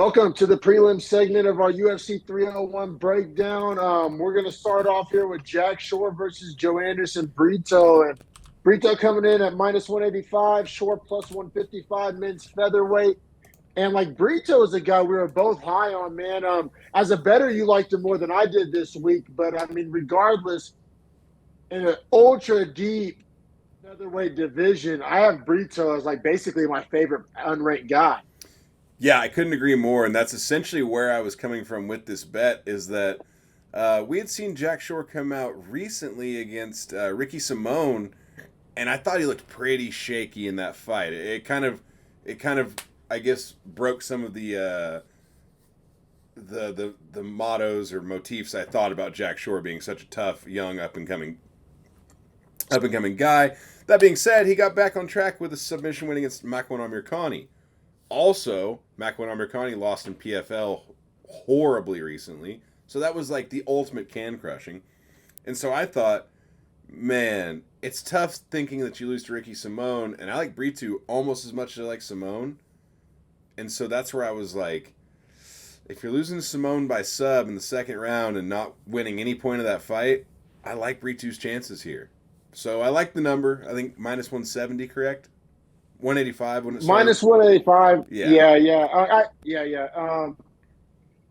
Welcome to the prelim segment of our UFC 301 breakdown. We're going to start off here with Jack Shore versus Joanderson Brito. And Brito coming in at minus 185, Shore plus 155, men's featherweight. And like Brito is a guy we were both high on, man. As a bettor, you liked him more than I did this week. But I mean, regardless, in an ultra deep featherweight division, I have Brito as like basically my favorite unranked guy. Yeah, I couldn't agree more, and that's essentially where I was coming from with this bet. Is that we had seen Jack Shore come out recently against Ricky Simone, and I thought he looked pretty shaky in that fight. It kind of, I guess, broke some of the mottos or motifs I thought about Jack Shore being such a tough, young, up and coming guy. That being said, he got back on track with a submission win against Makwan Amirkhani. Also, Makwan Amirkhani lost in PFL horribly recently, so that was like the ultimate can crushing. And so I thought, man, it's tough thinking that you lose to Ricky Simone, and I like Brito almost as much as I like Simone. And so that's where I was like, if you're losing to Simone by sub in the second round and not winning any point of that fight, I like Brito's chances here. So I like the number. I think minus 170, correct? 185 when it started. Minus 185. Yeah. Yeah.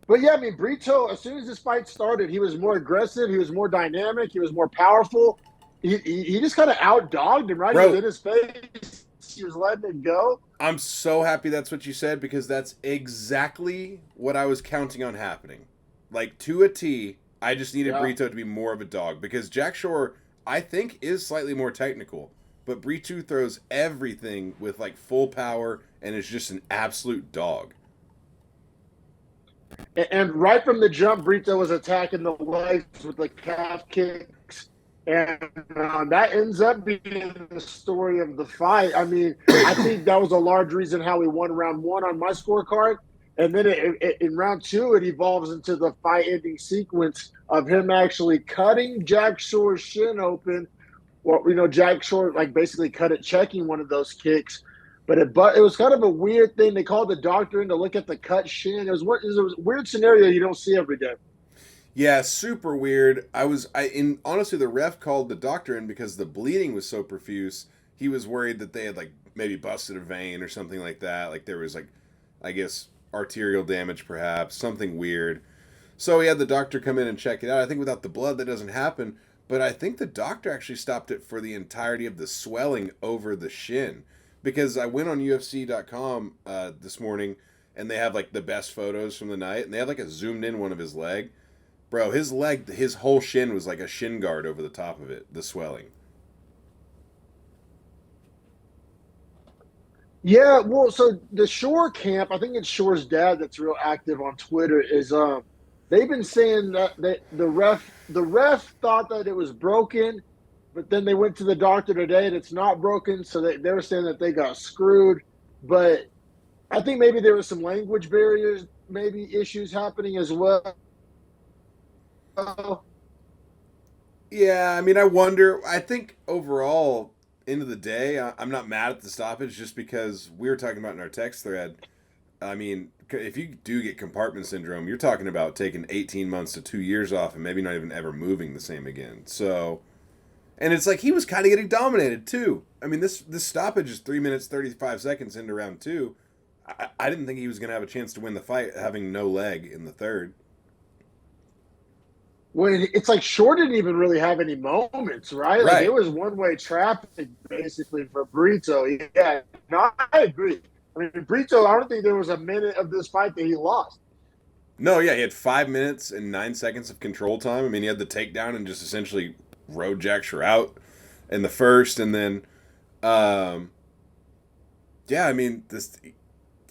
But yeah, I mean, Brito, as soon as this fight started, he was more aggressive. He was more dynamic. He was more powerful. He just kind of outdogged him, right? He was Bro, in his face. He was letting it go. I'm so happy that's what you said because that's exactly what I was counting on happening. Like to a T, I just needed Yeah. Brito to be more of a dog because Jack Shore, I think, is slightly more technical. But Brito throws everything with like full power and is just an absolute dog. And right from the jump, Brito was attacking the legs with the calf kicks. And that ends up being the story of the fight. I mean, I think that was a large reason how he won round one on my scorecard. And then in round two, it evolves into the fight ending sequence of him actually cutting Jack Shore's shin open. Well, Jack Shore like basically cut it checking one of those kicks. But it was kind of a weird thing. They called the doctor in to look at the cut shin. It was a weird scenario you don't see every day. Yeah, super weird. Honestly, the ref called the doctor in because the bleeding was so profuse. He was worried that they had like maybe busted a vein or something like that. Like there was like, I guess, arterial damage perhaps, something weird. So he had the doctor come in and check it out. I think without the blood that doesn't happen. But I think the doctor actually stopped it for the entirety of the swelling over the shin. Because I went on UFC.com this morning and they have like the best photos from the night. And they had like a zoomed in one of his leg. Bro, his leg, his whole shin was like a shin guard over the top of it, the swelling. Yeah, well, so the Shore camp, I think it's Shore's dad that's real active on Twitter, is they've been saying that the ref thought that it was broken, but then they went to the doctor today and it's not broken, so they were saying that they got screwed. But I think maybe there was some language barriers, maybe issues happening as well. Yeah, I mean, I wonder. I think overall, end of the day, I'm not mad at the stoppage just because we were talking about in our text thread. I mean, if you do get compartment syndrome, you're talking about taking 18 months to 2 years off and maybe not even ever moving the same again. So, and it's like he was kind of getting dominated too. I mean, this stoppage is 3 minutes 35 seconds into round two. I didn't think he was going to have a chance to win the fight having no leg in the third. When it's like Shore didn't even really have any moments, right? Like it Right. was one-way traffic basically for Brito. Yeah, no, I agree. I mean, Brito, I don't think there was a minute of this fight that he lost. No, yeah, he had 5 minutes and 9 seconds of control time. I mean, he had the takedown and just essentially rode Jack Shore out in the first, and then, um, yeah, I mean,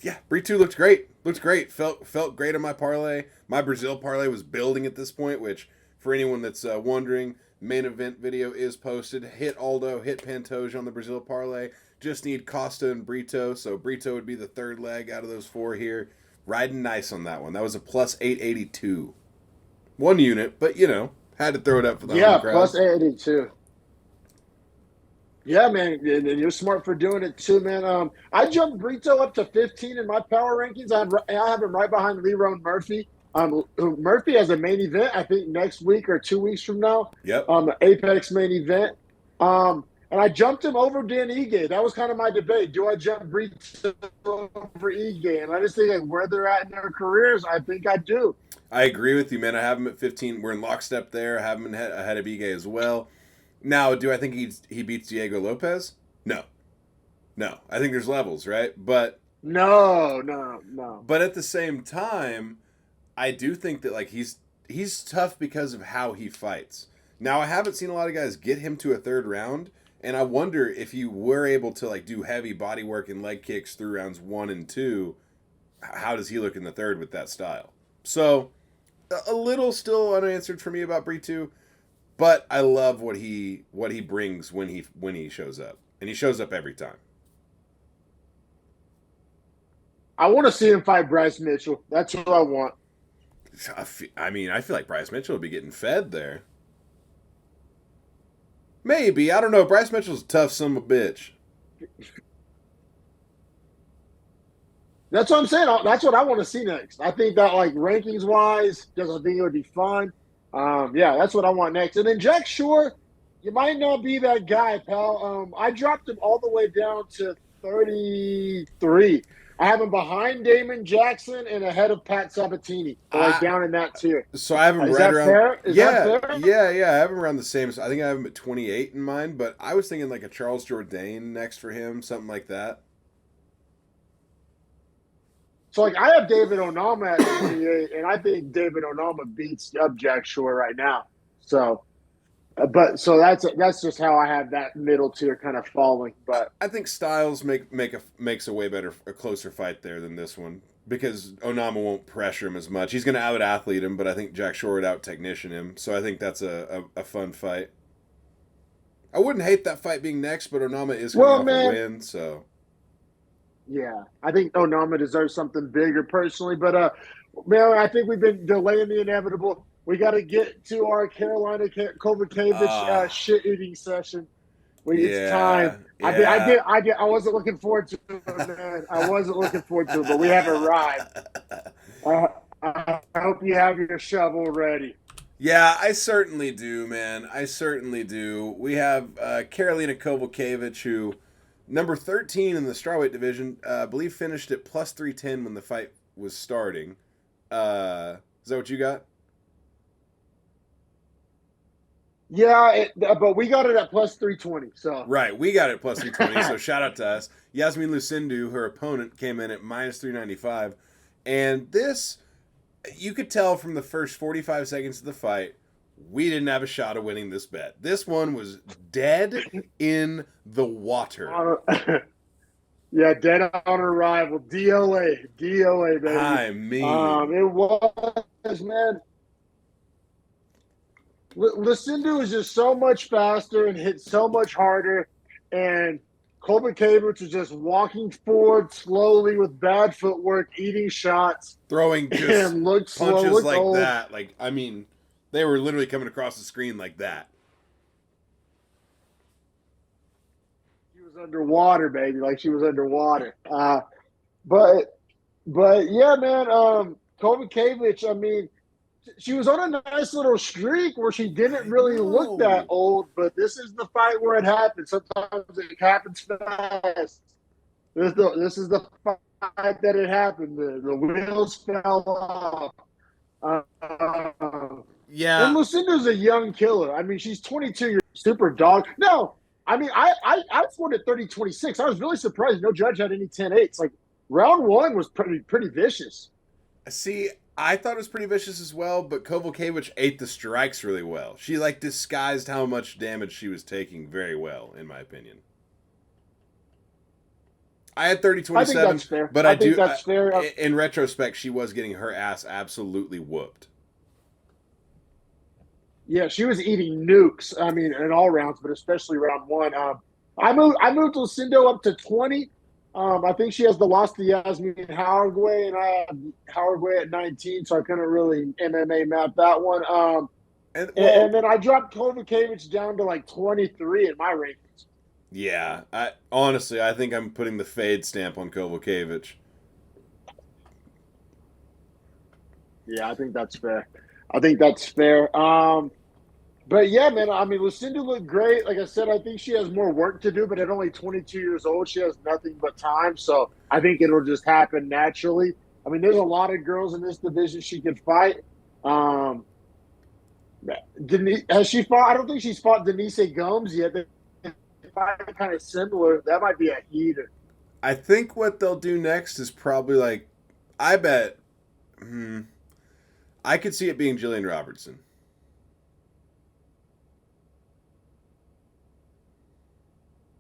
yeah, Brito looked great. Looked great. Felt great on my parlay. My Brazil parlay was building at this point, which for anyone that's wondering, main event video is posted. Hit Aldo, hit Pantoja on the Brazil parlay. Just need Costa and Brito, so Brito would be the third leg out of those four here. Riding nice on that one. That was a plus 882. One unit, but had to throw it up for the home Yeah, crowd. plus 82. Yeah, man, and you're smart for doing it too, man. I jumped Brito up to 15 in my power rankings. I have him right behind Leron Murphy. Murphy has a main event, I think, next week or 2 weeks from now. Yep. The Apex main event. And I jumped him over Dan Ige. That was kind of my debate. Do I jump Brito over Ige? And I just think like where they're at in their careers, I think I do. I agree with you, man. I have him at 15. We're in lockstep there. I have him ahead of Ige as well. Now, do I think he beats Diego Lopez? No. No. I think there's levels, right? No, no, no. But at the same time, I do think that like he's tough because of how he fights. Now, I haven't seen a lot of guys get him to a third round, and I wonder if you were able to like do heavy body work and leg kicks through rounds 1 and 2, how does he look in the third with that style? So, a little still unanswered for me about Brito, but I love what he brings when he shows up, and he shows up every time. I want to see him fight Bryce Mitchell. That's what I want. I mean, I feel like Bryce Mitchell would be getting fed there. Maybe, I don't know. Bryce Mitchell's a tough son of a bitch. That's what I'm saying. That's what I want to see next. I think that like rankings wise, just I think it would be fun. Yeah, that's what I want next. And then Jack Shore, you might not be that guy, pal. I dropped him all the way down to 33. I have him behind Damon Jackson and ahead of Pat Sabatini, like down in that tier. So I have him Is right that around. fair? Is Yeah, that fair? yeah. I have him around the same. So I think I have him at 28 in mind, but I was thinking like a Charles Jourdain next for him, something like that. So like I have David Onama at 28, and I think David Onama beats up Jack Shore right now. So, but so that's just how I have that middle tier kind of falling. But I think Styles makes a way better, a closer fight there than this one because Onama won't pressure him as much. He's going to out athlete him, but I think Jack Shore would out technician him. So I think that's a fun fight. I wouldn't hate that fight being next, but Onama is coming off a win, so. Yeah, I think Onama deserves something bigger personally, but man, I think we've been delaying the inevitable. We got to get to our Carolina Kovacevic shit eating session. It's time. Yeah. I wasn't looking forward to it, man. I wasn't looking forward to it, but we have arrived. I hope you have your shovel ready. Yeah, I certainly do, man. I certainly do. We have Karolina Kowalkiewicz, who number 13 in the strawweight division, I believe finished at plus 310 when the fight was starting. Is that what you got? Yeah, but we got it at plus 320. So Right, we got it plus 320, so shout out to us. Yasmin Lucindu, her opponent, came in at minus 395. And this, you could tell from the first 45 seconds of the fight, we didn't have a shot of winning this bet. This one was dead in the water. Yeah, dead on arrival. DOA, baby. I mean, it was, man. Lucindu is just so much faster and hit so much harder, and Kovacevic was just walking forward slowly with bad footwork, eating shots, throwing just punches like old. that. Like, I mean, they were literally coming across the screen like that. She was underwater, baby. Like she was underwater. But yeah, man. Kovacevic, I mean, she was on a nice little streak where she didn't really look that old, but this is the fight where it happens. Sometimes it happens fast. This is the fight that it happened. The wheels fell off. Yeah. And Lucinda's a young killer. I mean, she's 22 years super dog. No, I mean, I scored at 30-26. I was really surprised no judge had any 10-8s. Like, round one was pretty vicious. See, I thought it was pretty vicious as well, but Kowalkiewicz ate the strikes really well. She, like, disguised how much damage she was taking very well, in my opinion. I had 30-27, I think that's fair. But I think that's fair. In retrospect, she was getting her ass absolutely whooped. Yeah, she was eating nukes. I mean, in all rounds, but especially round one. I moved Lucindo up to 20. I think she has the loss to Yasmin Howardway, and I have Howardway at 19, so I couldn't really MMA map that one. And then I dropped Kovacevic down to like 23 in my rankings. Yeah, I think I'm putting the fade stamp on Kovalevich. Yeah, I think that's fair. I think that's fair. But yeah, man, I mean, Lucinda looked great. Like I said, I think she has more work to do, but at only 22 years old, she has nothing but time. So I think it'll just happen naturally. I mean, there's a lot of girls in this division she could fight. Um, Denise, has she fought? I don't think she's fought Denise Gomes yet. They fight kind of similar. That might be a heater. I think what they'll do next is probably like, I bet, I could see it being Jillian Robertson.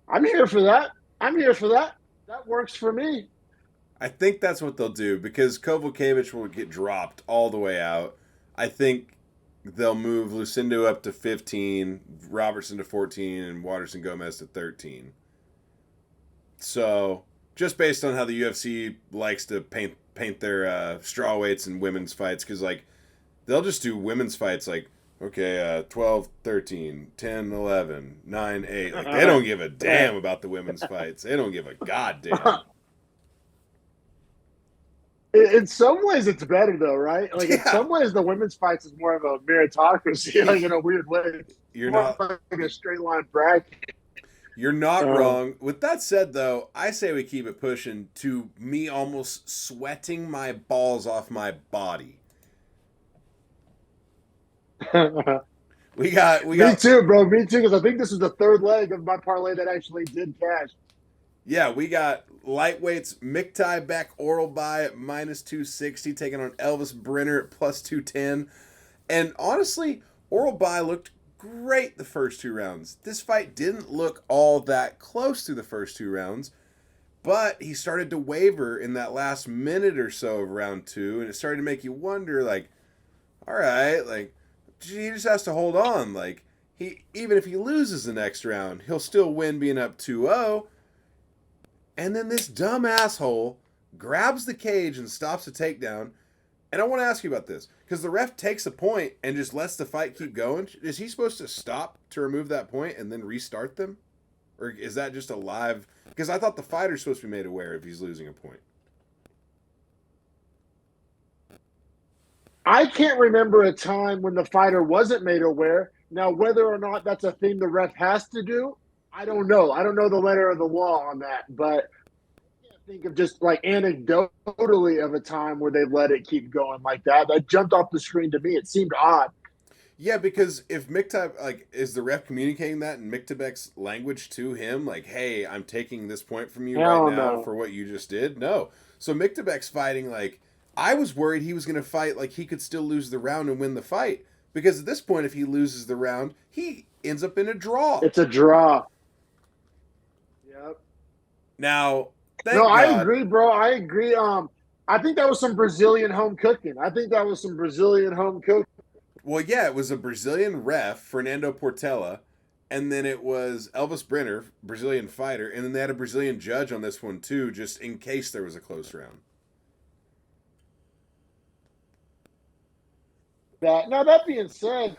I'm here for that. I'm here for that. That works for me. I think that's what they'll do because Kovalevich will get dropped all the way out. I think they'll move Lucindo up to 15, Robertson to 14, and Waterson Gomez to 13. So, just based on how the UFC likes to paint their straw weights and women's fights, because like they'll just do women's fights like, okay, 12, 13, 10, 11, 9, 8. Like, they don't give a damn about the women's fights. They don't give a goddamn. In some ways, it's better though, right? Like in Yeah. some ways, the women's fights is more of a meritocracy, like in a weird way. You're More not like a straight line bracket. you're not Um, wrong. With that said though, I say we keep it pushing to me almost sweating my balls off my body. We got Me too, bro. Me too, because I think this is the third leg of my parlay that actually did cash. Yeah, we got lightweights Myktybek Orolbai at minus 260, taking on Elvis Brenner at plus 210. And honestly, Orolbai looked great the first two rounds. This fight didn't look all that close through the first two rounds, but he started to waver in that last minute or so of round two, and it started to make you wonder, like, all right, like, he just has to hold on. Like, he even if he loses the next round, he'll still win being up 2-0. And then this dumb asshole grabs the cage and stops the takedown. And I want to ask you about this because the ref takes a point and just lets the fight keep going. Is he supposed to stop to remove that point and then restart them? Or is that just a live? Because I thought the fighter's supposed to be made aware if he's losing a point. I can't remember a time when the fighter wasn't made aware. Now, whether or not that's a thing the ref has to do, I don't know. I don't know the letter of the law on that, but I can't think of just like anecdotally of a time where they let it keep going like that. That jumped off the screen to me. It seemed odd. Yeah, because if Myktybek, like, is the ref communicating that in Myktybek's language to him? Like, hey, I'm taking this point from you Hell right now no. for what you just did? No. So Myktybek's fighting, like, I was worried he was going to fight like he could still lose the round and win the fight. Because at this point, if he loses the round, he ends up in a draw. It's a draw. Yep. Now, No, thank I God. agree, bro. I agree. I think that was some Brazilian home cooking. I think that was some Brazilian home cooking. Well, yeah, it was a Brazilian ref, Fernando Portela, and then it was Elvis Brenner, Brazilian fighter, and then they had a Brazilian judge on this one too, just in case there was a close round. That now that being said,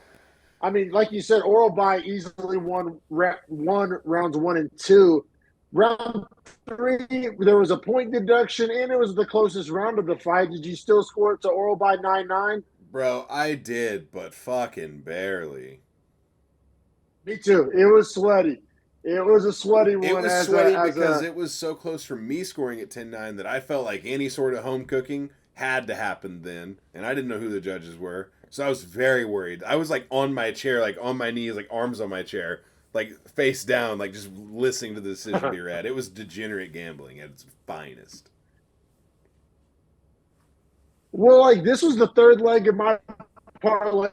I mean, like you said, Oral by easily won rounds 1 and 2. Round 3, there was a point deduction, and it was the closest round of the fight. Did you still score it to Oral by 9-9? Bro, I did, but fucking barely. Me too. It was sweaty. It was a sweaty It one was as sweaty a because it was so close from me scoring at 10-9 that I felt like any sort of home cooking had to happen then, and I didn't know who the judges were. So I was very worried. I was like on my chair, like on my knees, like arms on my chair, like face down, like just listening to the decision be read. It was degenerate gambling at its finest. well, like this was the third leg of my parlay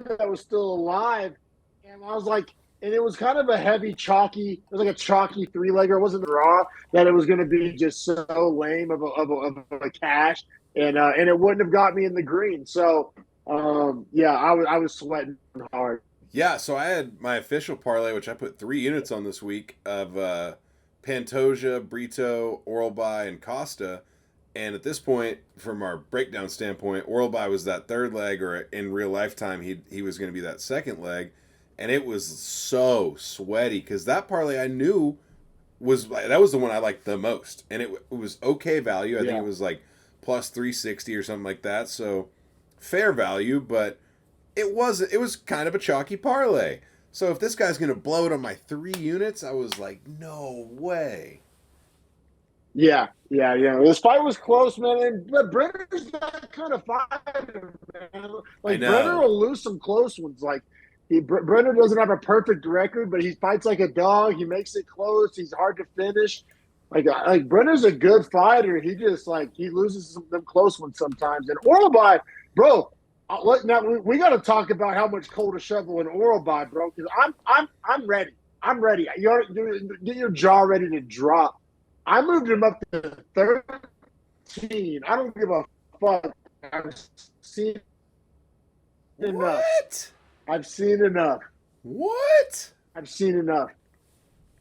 that was still alive, and I was like, and it was kind of a heavy, chalky. It was like a chalky three-legger. It wasn't raw that it was going to be just so lame of a cash, and it wouldn't have got me in the green. So, yeah, I was sweating hard. Yeah, so I had my official parlay, which I put 3 units on this week of Pantoja, Brito, Orolbai, and Costa. And at this point, from our breakdown standpoint, Orolbai was that third leg, or in real lifetime, he was going to be that second leg. and it was so sweaty because that parlay I knew was the one I liked the most, and it was okay value. I think it was like plus 360 or something like that. So fair value, but it was kind of a chalky parlay. So if this guy's gonna blow it on my 3 units, I was like, no way. Yeah. This fight was close, man. But Brenner's that kind of fighter, man. I Like Brenner know. will lose some close ones. Like Brenner doesn't have a perfect record, but he fights like a dog. He makes it close. He's hard to finish. Like Brenner's a good fighter. He just he loses them close ones sometimes. And Orolbai, bro. Now we got to talk about how much coal to shovel in Orolbai, bro. Because I'm ready. I'm ready. Get your jaw ready to drop. I moved him up to 13. I don't give a fuck. I've seen enough. What? I've seen enough. What? I've seen enough.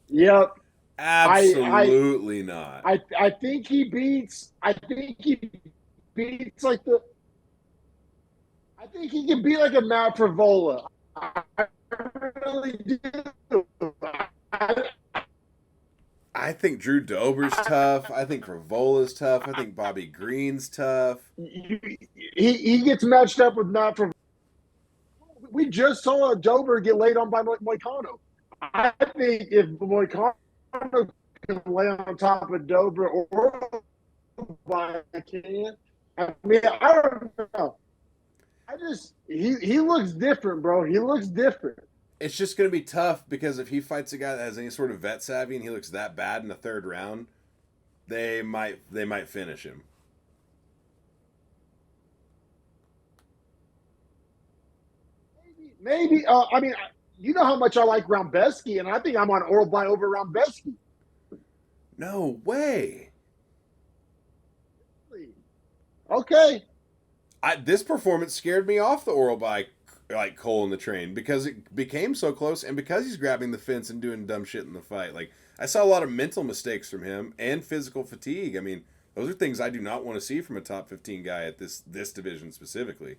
Yep. Absolutely not. I think he beats. I think he beats like the. I think he can be like a Matt Frivola. I really do. I think Drew Dober's tough. I think Frivola's tough. I think Bobby Green's tough. He gets matched up with Matt Frivola. We just saw Dober get laid on by Moicano. I think if Moicano can lay on top of Dober or by can, I mean, I don't know. He looks different, bro. He looks different. It's just going to be tough because if he fights a guy that has any sort of vet savvy and he looks that bad in the 3rd round, they might finish him. Maybe. I mean, you know how much I like Roundbesky, and I think I'm on Orolbai over Roundbesky. No way. Okay. This performance scared me off the Orolbai coal in the train because it became so close and because he's grabbing the fence and doing dumb shit in the fight. Like I saw a lot of mental mistakes from him and physical fatigue. I mean, those are things I do not want to see from a top 15 guy at this division specifically.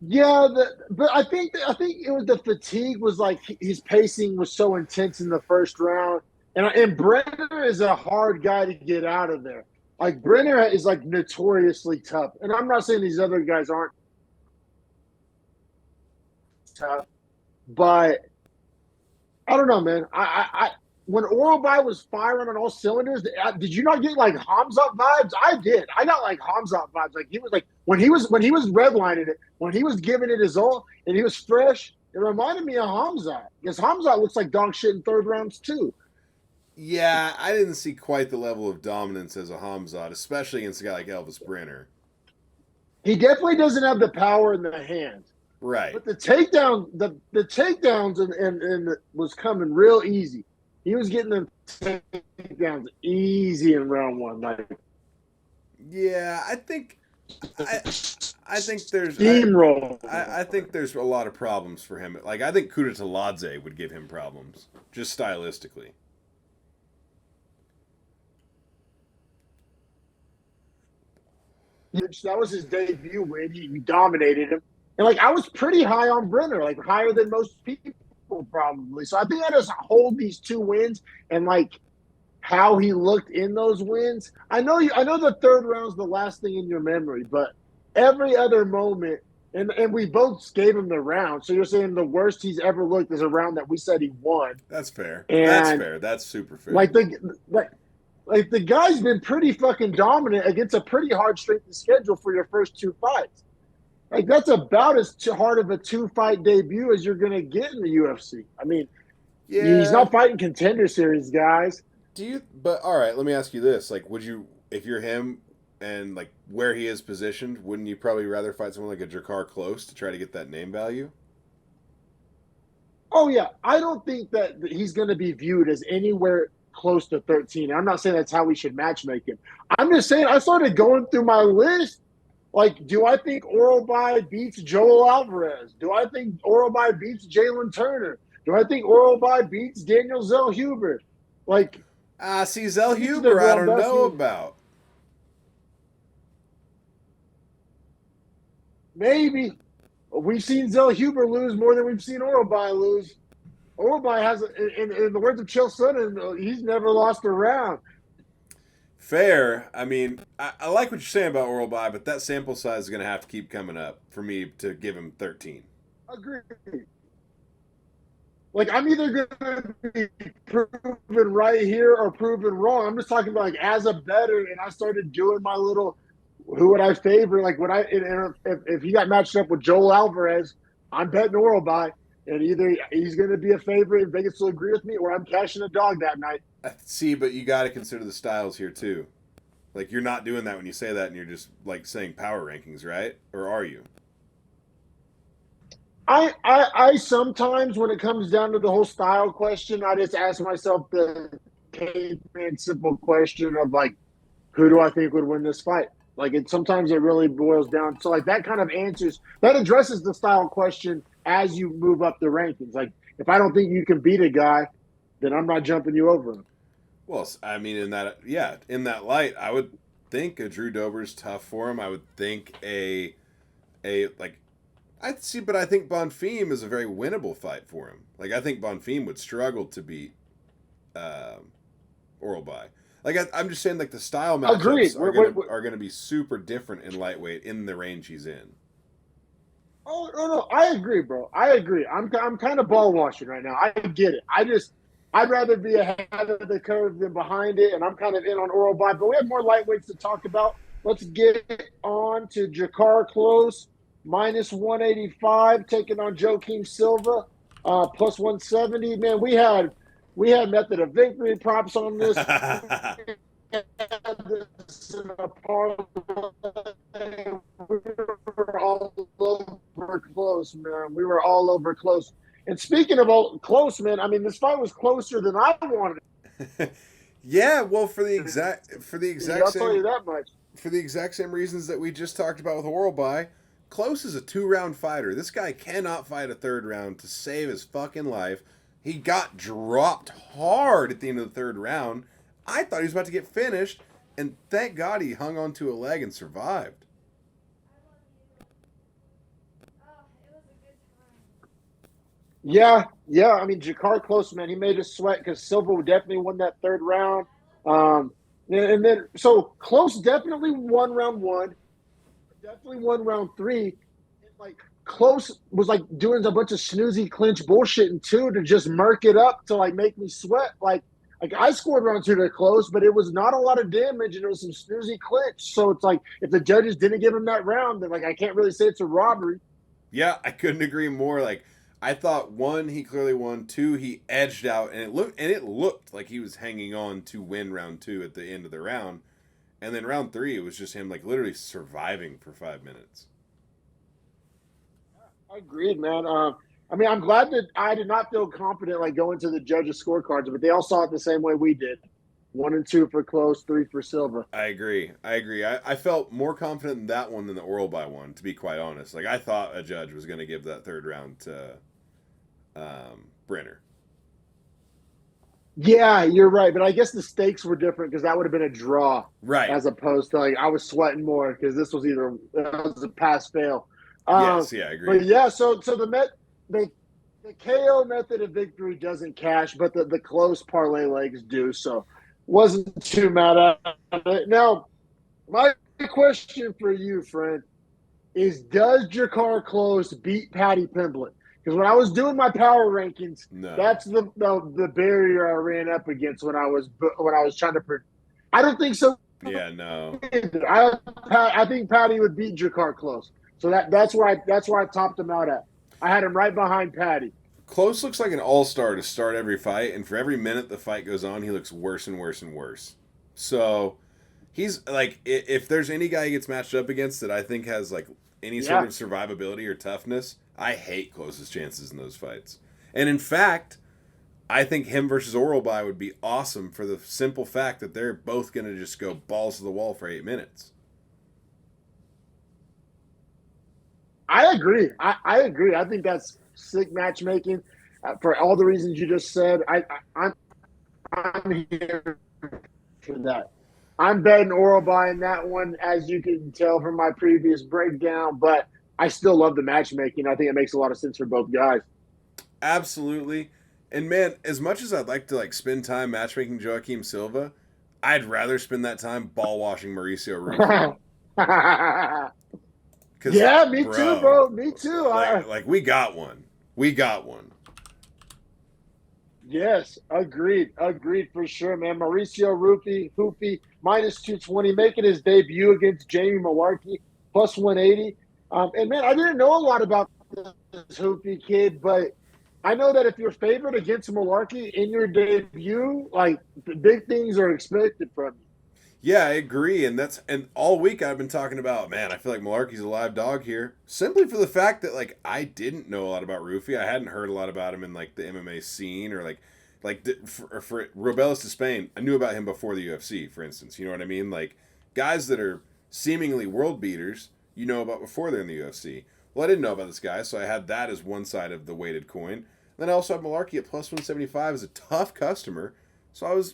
Yeah, but I think it was the fatigue was like his pacing was so intense in the 1st round, and Brenner is a hard guy to get out of there. Like Brenner is like notoriously tough, and I'm not saying these other guys aren't tough, but I don't know, man. I when Orolbai was firing on all cylinders, did you not get like Hamzat vibes? I did. I got like Hamzat vibes. Like he was like when he was redlining it, when he was giving it his all, and he was fresh. It reminded me of Hamzat because Hamzat looks like dog shit in 3rd rounds too. Yeah, I didn't see quite the level of dominance as a Hamzat, especially against a guy like Elvis Brenner. He definitely doesn't have the power in the hand. Right. But the takedowns and was coming real easy. He was getting them takedowns easy in round 1. Like, yeah, I think there's steamroll. I think there's a lot of problems for him. Like I think Kuda Taladze would give him problems just stylistically. That was his debut win. He dominated him. And like I was pretty high on Brenner, like higher than most people probably. So I think I just hold these 2 wins and like how he looked in those wins. I know the 3rd round's the last thing in your memory, but every other moment, and we both gave him the round. So you're saying the worst he's ever looked is a round that we said he won. That's fair. And that's fair. That's super fair. Like the guy's been pretty fucking dominant against a pretty hard strength of schedule for your first 2 fights. Like that's about as hard of a 2-fight debut as you're gonna get in the UFC. I mean, he's not fighting contender series guys. But all right, let me ask you this: like, would you, if you're him and like where he is positioned, wouldn't you probably rather fight someone like a Drakkar Klose to try to get that name value? Oh yeah, I don't think that he's gonna be viewed as anywhere close to 13. I'm not saying that's how we should matchmake him. I'm just saying I started going through my list. Like, do I think Orolbai beats Joel Alvarez? Do I think Orolbai beats Jalen Turner? Do I think Orolbai beats Daniel Zellhuber? Like, see, Zellhuber, I don't know about. Maybe. We've seen Zell Huber lose more than we've seen Orolbai lose. Orolbai has, in the words of Chael Sonnen, he's never lost a round. Fair. I mean, I like what you're saying about Orolbai, but that sample size is going to have to keep coming up for me to give him 13. Agreed. Like, I'm either going to be proven right here or proven wrong. I'm just talking about, like, as a bettor, and I started doing my little, who would I favor? Like, when if he got matched up with Joel Alvarez, I'm betting Orolbai, and either he's going to be a favorite and Vegas will agree with me, or I'm cashing a dog that night. See, but you got to consider the styles here too. Like, you're not doing that when you say that, and you're just like saying power rankings, right? Or are you? I sometimes, when it comes down to the whole style question, I just ask myself the caveman simple question of, like, who do I think would win this fight? Like, sometimes it really boils down. So, like, that kind of that addresses the style question as you move up the rankings. Like, if I don't think you can beat a guy, then I'm not jumping you over him. Well, I mean, in that light, I would think a Drew Dober's tough for him. I would think like I'd see, but I think Bonfim is a very winnable fight for him. Like, I think Bonfim would struggle to beat Orolbai. Like, I'm just saying, like, the style matchups are going to be super different in lightweight in the range he's in. Oh no, I agree, bro. I agree. I'm kind of ball washing right now. I get it. I'd rather be ahead of the curve than behind it, and I'm kind of in on Orolbai. But we have more lightweights to talk about. Let's get on to Drakkar Klose, minus 185, taking on Joaquim Silva, plus 170. Man, we had method of victory props on this. This in a parlay. We were all over Klose, man. We were all over Klose. And speaking of close, man, I mean, this fight was closer than I wanted it. Yeah, well, for the exact I'll tell you that much. For the exact same reasons that we just talked about with Orolbai, Klose is a 2-round fighter. This guy cannot fight a third round to save his fucking life. He got dropped hard at the end of the third round. I thought he was about to get finished, and thank God he hung onto a leg and survived. Yeah. I mean, Drakkar Klose, man, he made us sweat because Silva definitely won that third round. And then, so Klose definitely won round one, definitely won round three. And, like, Klose was, like, doing a bunch of snoozy clinch bullshitting too to just murk it up to, like, make me sweat. Like I scored round two to Klose, but it was not a lot of damage and it was some snoozy clinch. So it's like, if the judges didn't give him that round, then, like, I can't really say it's a robbery. Yeah, I couldn't agree more. Like, I thought, 1, he clearly won. 2, he edged out, and it looked like he was hanging on to win round 2 at the end of the round. And then round 3, it was just him, like, literally surviving for 5 minutes. I agreed, man. I mean, I'm glad that I did not feel confident, like, going to the judges' scorecards, but they all saw it the same way we did. 1 and 2 for Klose, 3 for Silva. I agree. I felt more confident in that one than the Orolbai one, to be quite honest. Like, I thought a judge was going to give that third round to Brenner. Yeah, you're right, but I guess the stakes were different because that would have been a draw, right? As opposed to, like, I was sweating more because this was a pass fail. Yes, yeah, I agree. But yeah, so the KO method of victory doesn't cash, but the close parlay legs do. So wasn't too mad at it. Now, my question for you, friend, is: does Drakkar Klose beat Paddy Pimblett? Because when I was doing my power rankings, that's the barrier I ran up against when I was trying to. I don't think so. Yeah, no. I think Paddy would beat Drakkar Klose. So that's where I topped him out at. I had him right behind Paddy. Klose looks like an all-star to start every fight, and for every minute the fight goes on, he looks worse and worse and worse. So he's like, if there's any guy he gets matched up against that I think has, like, any sort of survivability or toughness, I hate Klose's chances in those fights. And in fact, I think him versus Orolbai would be awesome for the simple fact that they're both going to just go balls to the wall for 8 minutes. I agree. I agree. I think that's sick matchmaking for all the reasons you just said. I'm here for that. I'm betting Orolbai in that one, as you can tell from my previous breakdown, but I still love the matchmaking. I think it makes a lot of sense for both guys. Absolutely. And man, as much as I'd like to like spend time matchmaking Joaquim Silva, I'd rather spend that time ball washing Mauricio Ruffy. Yeah, me too, bro, bro. Me too. like we got one. We got one. Yes, agreed for sure, man. Mauricio Ruffy, minus 220, making his debut against Jamie Malarkey, plus 180. And man, I didn't know a lot about this Hoopy kid, but I know that if you're favored against Malarkey in your debut, like the big things are expected from you. Yeah, I agree, and all week I've been talking about, man, I feel like Malarkey's a live dog here, simply for the fact that like I didn't know a lot about Ruffy. I hadn't heard a lot about him in like the MMA scene or for Robelis to Spain. I knew about him before the UFC, for instance. You know what I mean? Like guys that are seemingly world beaters, you know about before they're in the UFC. Well, I didn't know about this guy, so I had that as one side of the weighted coin. Then I also had Malarkey at plus 175 as a tough customer. So I was,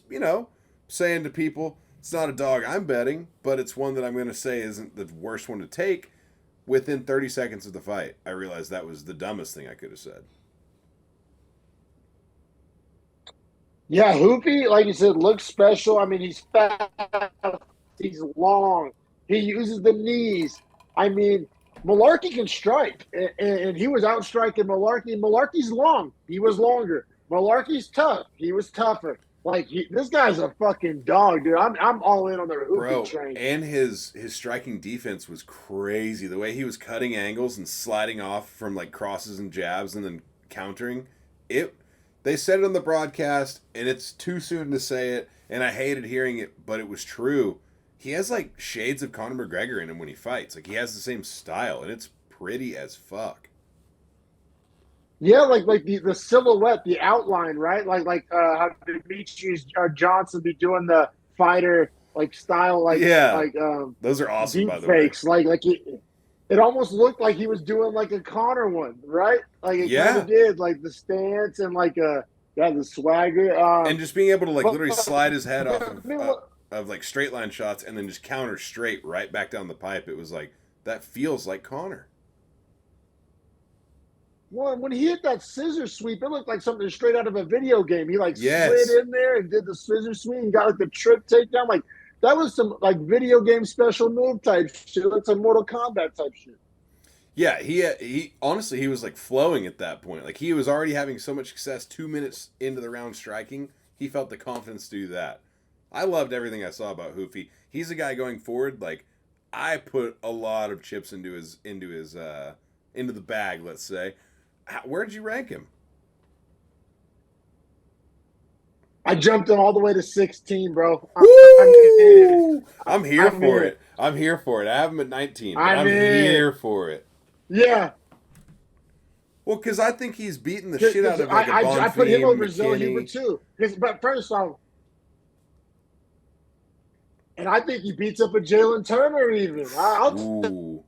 saying to people, it's not a dog I'm betting, but it's one that I'm going to say isn't the worst one to take. Within 30 seconds of the fight, I realized that was the dumbest thing I could have said. Yeah, Hoopy, like you said, looks special. I mean, he's fast, he's long, he uses the knees. I mean, Malarkey can strike, and he was outstriking Malarkey. Malarkey's long, he was longer. Malarkey's tough, he was tougher. Like this guy's a fucking dog, dude. I'm all in on the Hoopy train. And his striking defense was crazy. The way he was cutting angles and sliding off from like crosses and jabs and then countering it. They said it on the broadcast, and it's too soon to say it, and I hated hearing it, but it was true. He has like shades of Conor McGregor in him when he fights. Like he has the same style, and it's pretty as fuck. Yeah, like the silhouette, the outline, right? Like how Demetrius Johnson be doing the fighter like style, those are awesome deep by the way. fakes, it almost looked like he was doing like a Connor one, right? Like it kind of did, like the stance and the swagger, and just being able to like literally slide his head off of like straight line shots and then just counter straight right back down the pipe. It was like that feels like Connor. Well, when he hit that scissor sweep, it looked like something straight out of a video game. He slid in there and did the scissor sweep and got like the trip takedown. Like that was some like video game special move type shit. It's a Mortal Kombat type shit. Yeah, he honestly he was like flowing at that point. Like he was already having so much success 2 minutes into the round striking. He felt the confidence to do that. I loved everything I saw about Hoofy. He's a guy going forward. Like I put a lot of chips into the bag. Let's say. Where'd you rank him? I jumped in all the way to 16, bro. I'm here for it. I'm here for it. I have him at 19, but I'm here for it. Yeah. Well, because I think he's beating the shit out of like a Bonfim, I put him over Zellhuber too. But first off, and I think he beats up a Jalen Turner even. I'll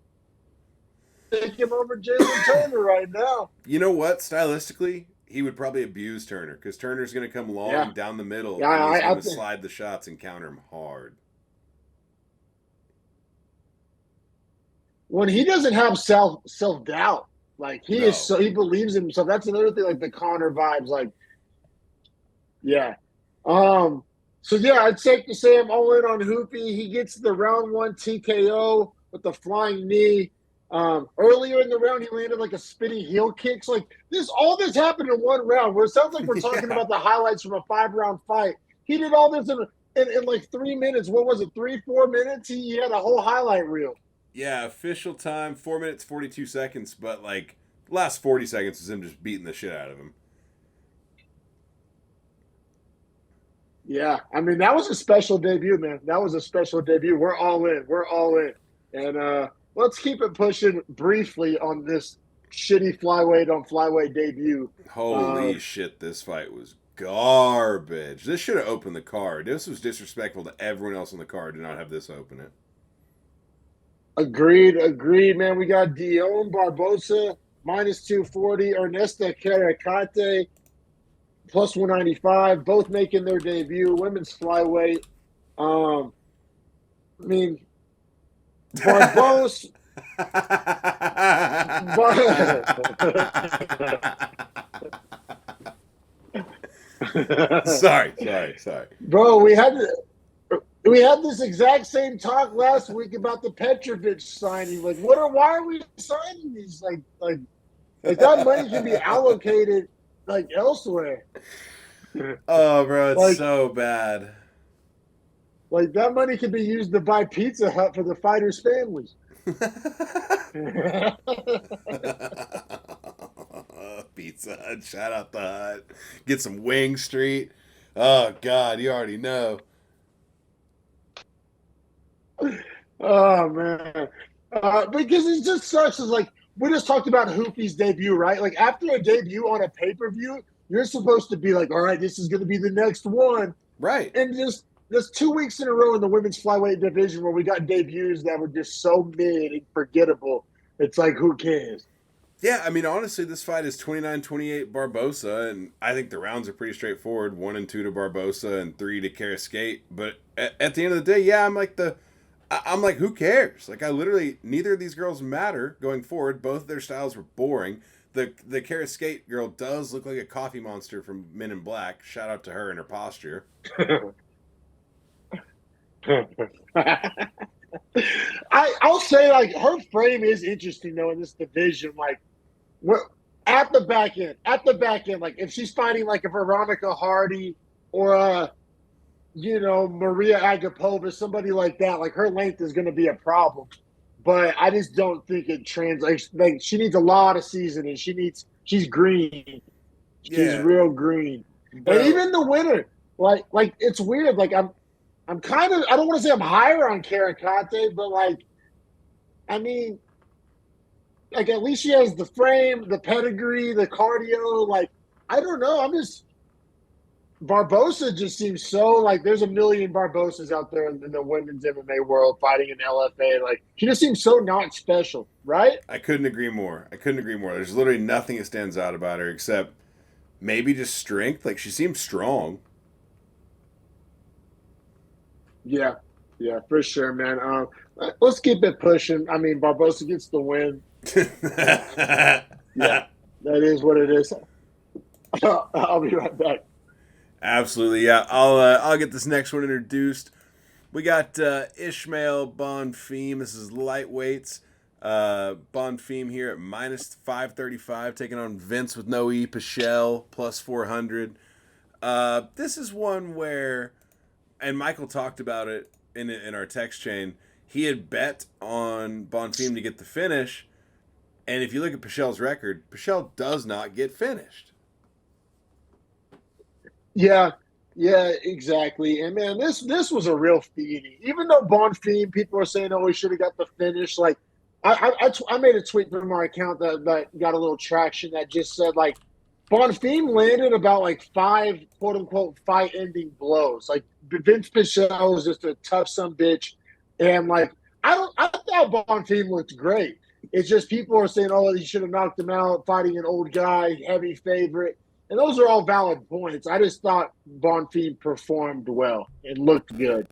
take him over Jalen Turner right now. You know what? Stylistically, he would probably abuse Turner because Turner's going to come long down the middle and he's going to slide the shots and counter him hard. When he doesn't have self-doubt, like he believes in himself. That's another thing, like the Connor vibes, like, yeah. So yeah, it's safe to say I'm all in on Hoopy. He gets the round 1 TKO with the flying knee. Earlier in the round, he landed like a spinning heel kick. So like all this happened in one round. Where it sounds like we're talking about the highlights from a 5-round fight. He did all this in like 3 minutes. What was it? 3-4 minutes? He had a whole highlight reel. Yeah, official time 4 minutes 42 seconds, but like last 40 seconds is him just beating the shit out of him. Yeah, I mean that was a special debut, man. That was a special debut. We're all in. We're all in. And let's keep it pushing briefly on this shitty flyweight on flyweight debut. Holy shit, this fight was garbage. This should have opened the card. This was disrespectful to everyone else on the card to not have this open it. Agreed, man. We got Dion Barbosa, minus 240. Ernesta Caracate, plus 195. Both making their debut. Women's flyweight. I mean, Barbosa, sorry. Bro, we had this exact same talk last week about the Petrovic signing. Like, why are we signing these? Like that money can be allocated like elsewhere. Oh, bro, it's Like, so bad. like that money can be used to buy Pizza Hut for the fighters' families. Pizza Hut, shout out the Hut. Get some Wing Street. Oh God, you already know. Oh man, because it just sucks. Is like we just talked about Hoopy's debut, right? Like after a debut on a pay per view, you're supposed to be like, all right, this is going to be the next one, Right. and just 2 weeks in a row in the women's flyweight division where we got debuts that were just so mid and forgettable. It's like, who cares? Yeah, I mean, honestly, this fight is 29-28 Barbosa, and I think the rounds are pretty straightforward. 1 and 2 to Barbosa, and 3 to Karaskate. But at the end of the day, yeah, I'm like, who cares? Like, I literally, neither of these girls matter going forward. Both of their styles were boring. The Karaskate girl does look like a coffee monster from Men in Black. Shout out to her and her posture. I'll say like her frame is interesting though in this division. Like, what at the back end, like if she's fighting like a Veronica Hardy or a Maria Agapova, somebody like that, like her length is going to be a problem. But I just don't think it translates. Like she needs a lot of seasoning. She's green. She's Yeah, real green. And bro. even the winner, like it's weird. Like I'm kind of, I don't want to say I'm higher on Karakate, but like I mean, like at least she has the frame, the pedigree, the cardio. Like I don't know. I'm just Barbosa just seems so like there's a million Barbosas out there in the women's MMA world fighting in LFA. Like she just seems so not special, right? I couldn't agree more. There's literally nothing that stands out about her except maybe just strength. Like she seems strong. Yeah, yeah, for sure, man. Let's keep it pushing. I mean, Barbosa gets the win. Yeah, that is what it is. I'll be right back. Absolutely, yeah. I'll get this next one introduced. We got Ishmael Bonfim. This is lightweights. Bonfim here at minus 535, taking on Vince with no E. Pichel plus 400. This is one where, and Michael talked about it in our text chain. He had bet on Bonfim to get the finish, and if you look at Pichel's record, Pichel does not get finished. Yeah, yeah, exactly. And man, this was a real feeding. Even though Bonfim, people are saying, "Oh, he should have got the finish." Like, I made a tweet from our account that got a little traction that just said like Bonfim landed about like five quote unquote fight ending blows. Like Vince Pichel was just a tough son bitch, and like I thought Bonfim looked great. It's just people are saying, "Oh, he should have knocked him out," fighting an old guy, heavy favorite. And those are all valid points. I just thought Bonfim performed well. It looked good.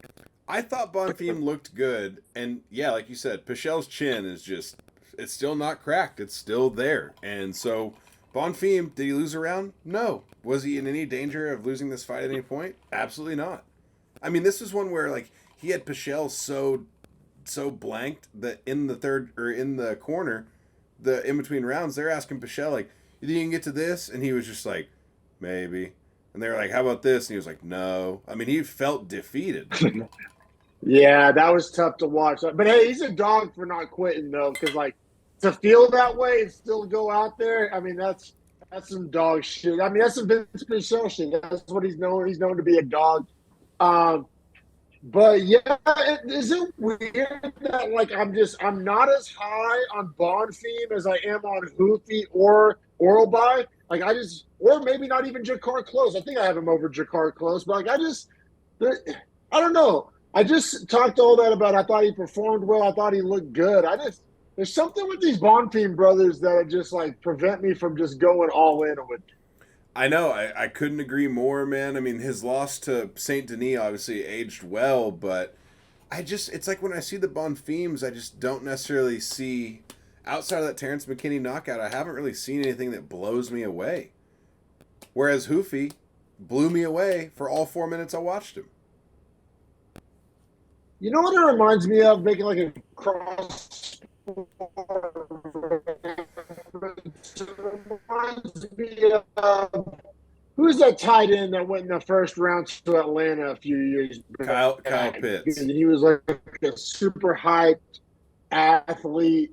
I thought Bonfim looked good, and yeah, like you said, Pichel's chin is it's still not cracked. It's still there. And so, Bonfim, did he lose a round? No. Was he in any danger of losing this fight at any point? Absolutely not. I mean, this was one where, like, he had Pichel so blanked that in the third, or in the corner, the in between rounds, they're asking Pichel, like, you think you can get to this? And he was just like, maybe. And they were like, how about this? And he was like, no. I mean, he felt defeated. Yeah, that was tough to watch. But hey, he's a dog for not quitting though, because like to feel that way and still go out there. I mean, that's some dog shit. I mean, that's some Vince Pichel shit. That's what he's known. He's known to be a dog. Um, but yeah, is it weird that like I'm not as high on Bonfim as I am on Hoofy or Orolbai? Like or maybe not even Drakkar Klose. I think I have him over Drakkar Klose, but like I don't know. I just talked all that about. I thought he performed well. I thought he looked good. There's something with these Bonfim brothers that just like prevent me from just going all in with. I know. I couldn't agree more, man. I mean, his loss to Saint Denis obviously aged well, but it's like when I see the Bonfims, I just don't necessarily see, outside of that Terrence McKinney knockout, I haven't really seen anything that blows me away. Whereas Ruffy blew me away for all 4 minutes I watched him. You know what it reminds me of? Making like a cross. It reminds me of who's that tight end that went in the first round to Atlanta a few years back? Kyle Pitts. And he was like a super hyped athlete.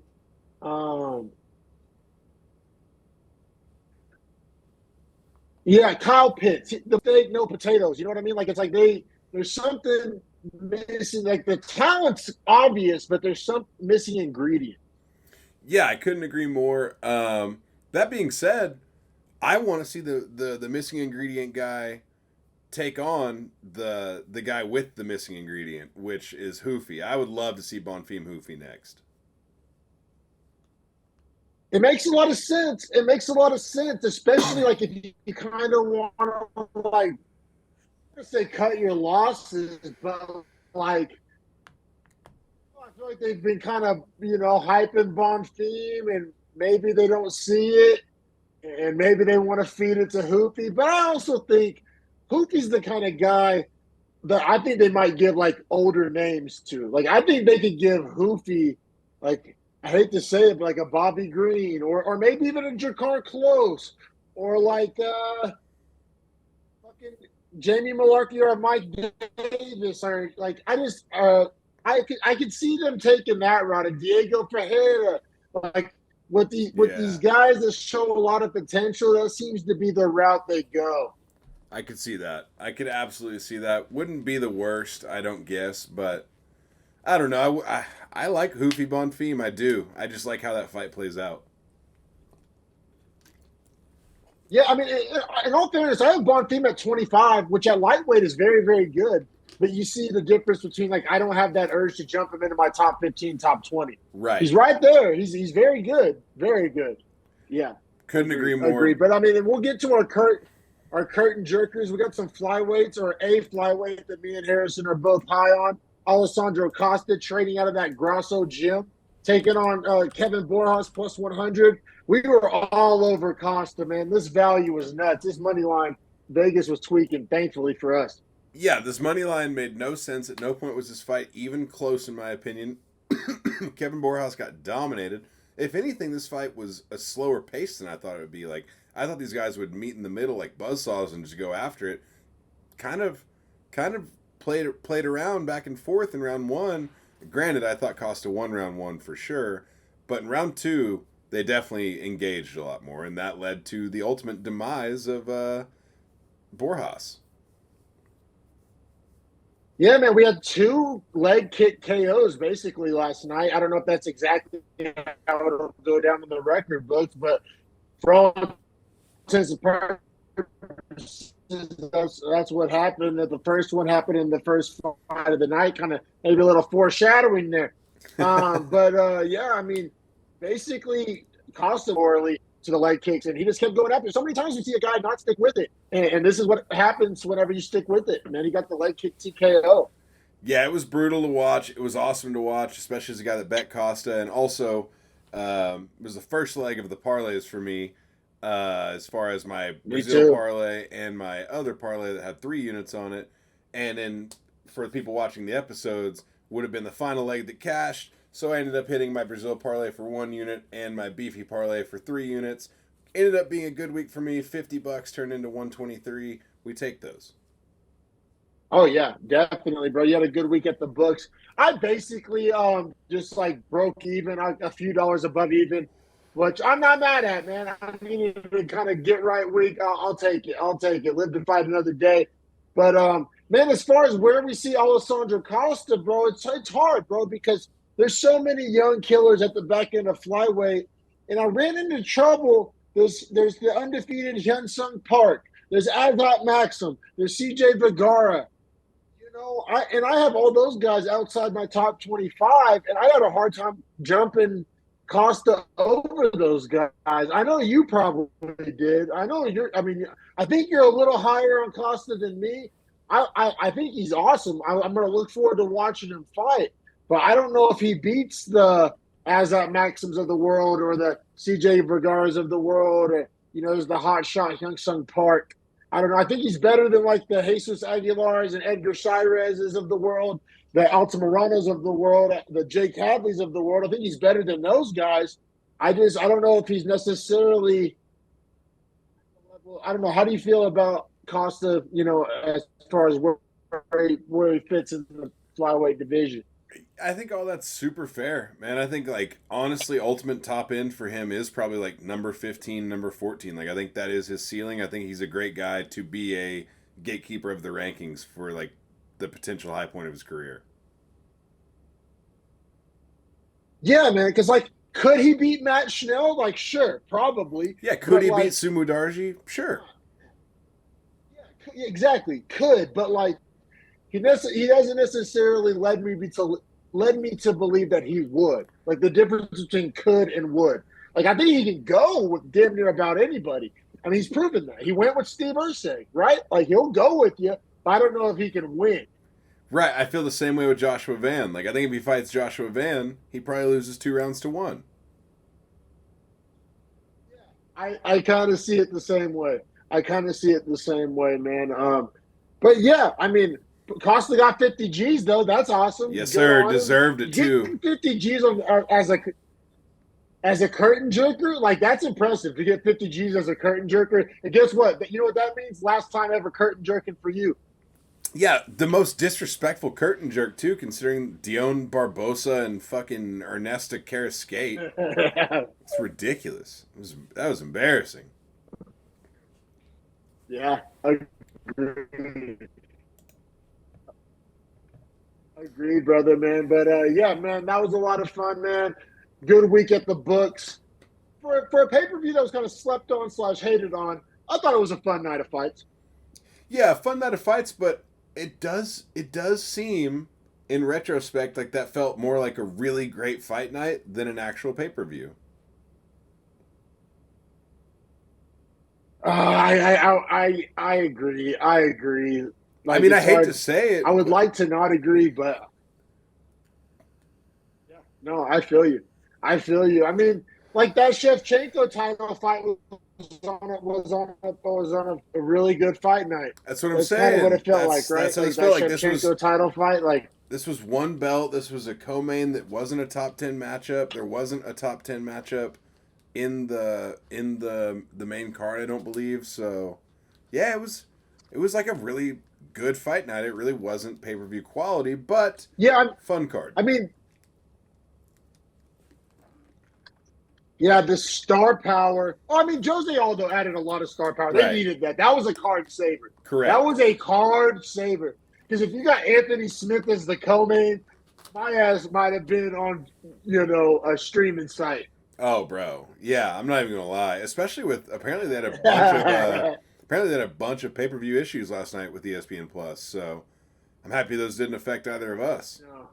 Yeah, Kyle Pitts. The fake no potatoes. You know what I mean? Like it's like there's something missing. Like the talent's obvious, but there's some missing ingredient. Yeah, I couldn't agree more. That being said, I want to see the missing ingredient guy take on the guy with the missing ingredient, which is Ruffy. I would love to see Bonfim Ruffy next. It makes a lot of sense. It makes a lot of sense, especially like if you kind of want to like say cut your losses, but like I feel like they've been kind of hyping Bonfim, and maybe they don't see it, and maybe they want to feed it to Ruffy. But I also think Ruffy's the kind of guy that I think they might give like older names to. Like I think they could give Ruffy like. I hate to say it, but like a Bobby Green or maybe even a Drakkar Klose or like fucking Jamie Malarkey or Mike Davis or like I could see them taking that route. And Diego Ferreira, like with these guys that show a lot of potential, that seems to be the route they go. I could see that. I could absolutely see that. Wouldn't be the worst, I don't guess, but I don't know. I like Ruffy Bonfim. I do. I just like how that fight plays out. Yeah, I mean, in all fairness, I have Bonfim at 25, which at lightweight is very, very good. But you see the difference between like I don't have that urge to jump him into my top 15, top 20. Right. He's right there. He's very good, very good. Yeah. Couldn't agree more. Agree. But I mean, we'll get to our curtain jerkers. We got some flyweights or a flyweight that me and Harrison are both high on. Alessandro Costa training out of that Grosso gym, taking on Kevin Borjas plus 100. We were all over Costa, man. This value was nuts. This money line, Vegas was tweaking, thankfully for us. Yeah, this money line made no sense. At no point was this fight even close, in my opinion. Kevin Borjas got dominated. If anything, this fight was a slower pace than I thought it would be. Like I thought these guys would meet in the middle like buzzsaws and just go after it. Kind of played around back and forth in round one. Granted, I thought Costa won round one for sure, but in round two, they definitely engaged a lot more, and that led to the ultimate demise of Borjas. Yeah, man, we had 2 leg kick KOs basically last night. I don't know if that's exactly how it'll go down in the record books, but for all intents and purposes, that's what happened. That the first one happened in the first fight of the night, kind of maybe a little foreshadowing there. Yeah, I mean, basically Costa morally to the leg kicks, and he just kept going after. So many times you see a guy not stick with it, and this is what happens whenever you stick with it. And then he got the leg kick TKO. Yeah, it was brutal to watch. It was awesome to watch, especially as a guy that bet Costa, and also it was the first leg of the parlays for me. As far as my Brazil parlay and my other parlay that had 3 units on it. And then for the people watching the episodes, would have been the final leg that cashed. So I ended up hitting my Brazil parlay for 1 unit and my Beefy parlay for 3 units. Ended up being a good week for me. $50 turned into 123. We take those. Oh yeah, definitely, bro. You had a good week at the books. I basically just like broke even, a few dollars above even, which I'm not mad at, man. I needed to kind of get right week. I'll take it. I'll take it. Live to fight another day. But man, as far as where we see Alessandro Costa, bro, it's hard, bro, because there's so many young killers at the back end of flyweight, and I ran into trouble. There's the undefeated Hyun-Sung Park. There's Azat Maxim. There's CJ Vergara. I have all those guys outside my top 25, and I had a hard time jumping Costa over those guys. I know you probably did. I think you're a little higher on Costa than me, I think he's awesome. I'm going to look forward to watching him fight. But I don't know if he beats the Azat Maxims of the world or the CJ Vergara's of the world. Or, there's the hot shot Hyung Sung Park. I don't know. I think he's better than like the Jesus Aguilars and Edgar Shirez's of the world, the Altamiranos of the world, the Jake Hadleys of the world. I think he's better than those guys. I don't know if he's necessarily. I don't know. How do you feel about Costa? As far as where he fits in the flyweight division. I think all that's super fair, man. I think like honestly, ultimate top end for him is probably like number 15, number 14. Like I think that is his ceiling. I think he's a great guy to be a gatekeeper of the rankings for like the potential high point of his career. Yeah, man. Because like, could he beat Matt Schnell? Like, sure, probably. Yeah, could he like, beat Sumu Darji? Sure. Yeah, exactly. Could, but like, he hasn't necessarily led me to believe that he would. Like the difference between could and would. Like I think he can go with damn near about anybody. I mean, he's proven that. He went with Steve Ursay, right? Like he'll go with you, but I don't know if he can win. Right, I feel the same way with Joshua Van. Like I think if he fights Joshua Van, he probably loses 2-1. I kind of see it the same way. Man. But yeah, I mean, Costa got 50 G's though. That's awesome. Yes, sir. Deserved it too. 50 G's as a curtain jerker, like that's impressive to get 50 G's as a curtain jerker. And guess what? You know what that means? Last time ever curtain jerking for you. Yeah, the most disrespectful curtain jerk too, considering Dion Barbosa and fucking Ernesta Carrasquet. It's ridiculous. That was embarrassing. Yeah, agreed, brother, man. But yeah, man, that was a lot of fun, man. Good week at the books. For a pay-per-view that was kind of slept on / hated on, I thought it was a fun night of fights. Yeah, fun night of fights, but it does seem in retrospect like that felt more like a really great fight night than an actual pay-per-view. I agree. Like, I mean, I hate to say it. I would like to not agree, but yeah, no, I feel you. I mean, like that Shevchenko title fight was on a really good fight night. That's what I'm That's saying. kind of what it felt like, right? That's what like it felt like. Shevchenko title fight, like this was one belt. This was a co-main that wasn't a top 10 matchup. There wasn't a top 10 matchup in the main card, I don't believe. So, yeah, it was like a really good fight night. It really wasn't pay-per-view quality, but yeah, fun card. I mean, yeah, the star power. Oh, I mean, Jose Aldo added a lot of star power. They needed that. That was a card saver. Correct. That was a card saver. Because if you got Anthony Smith as the co-main, my ass might have been on, a streaming site. Oh, bro. Yeah, I'm not even gonna lie. Especially with apparently they had a bunch of pay-per-view issues last night with ESPN Plus. So I'm happy those didn't affect either of us. No.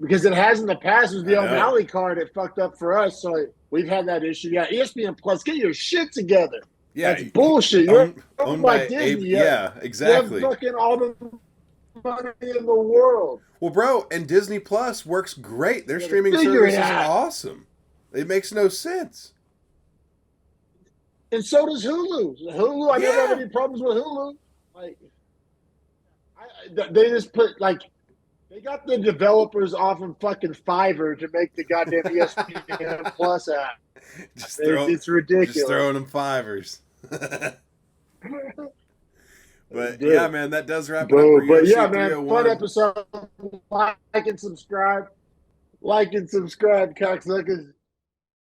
Because it has in the past. It was the O'Malley card that fucked up for us. So we've had that issue. Yeah, ESPN Plus, get your shit together. Yeah, that's bullshit. You're owned by Disney. Yeah, exactly. You have fucking all the money in the world. Well, bro, and Disney Plus works great. Their streaming service is awesome. It makes no sense. And so does Hulu. I never have any problems with Hulu. Like, they just put they got the developers off in fucking Fiverr to make the goddamn ESPN Plus app. It's ridiculous. Just throwing them fivers. But yeah, man, that does wrap it up for But UFC yeah, man, 301. fun episode. Like and subscribe, cocksuckers.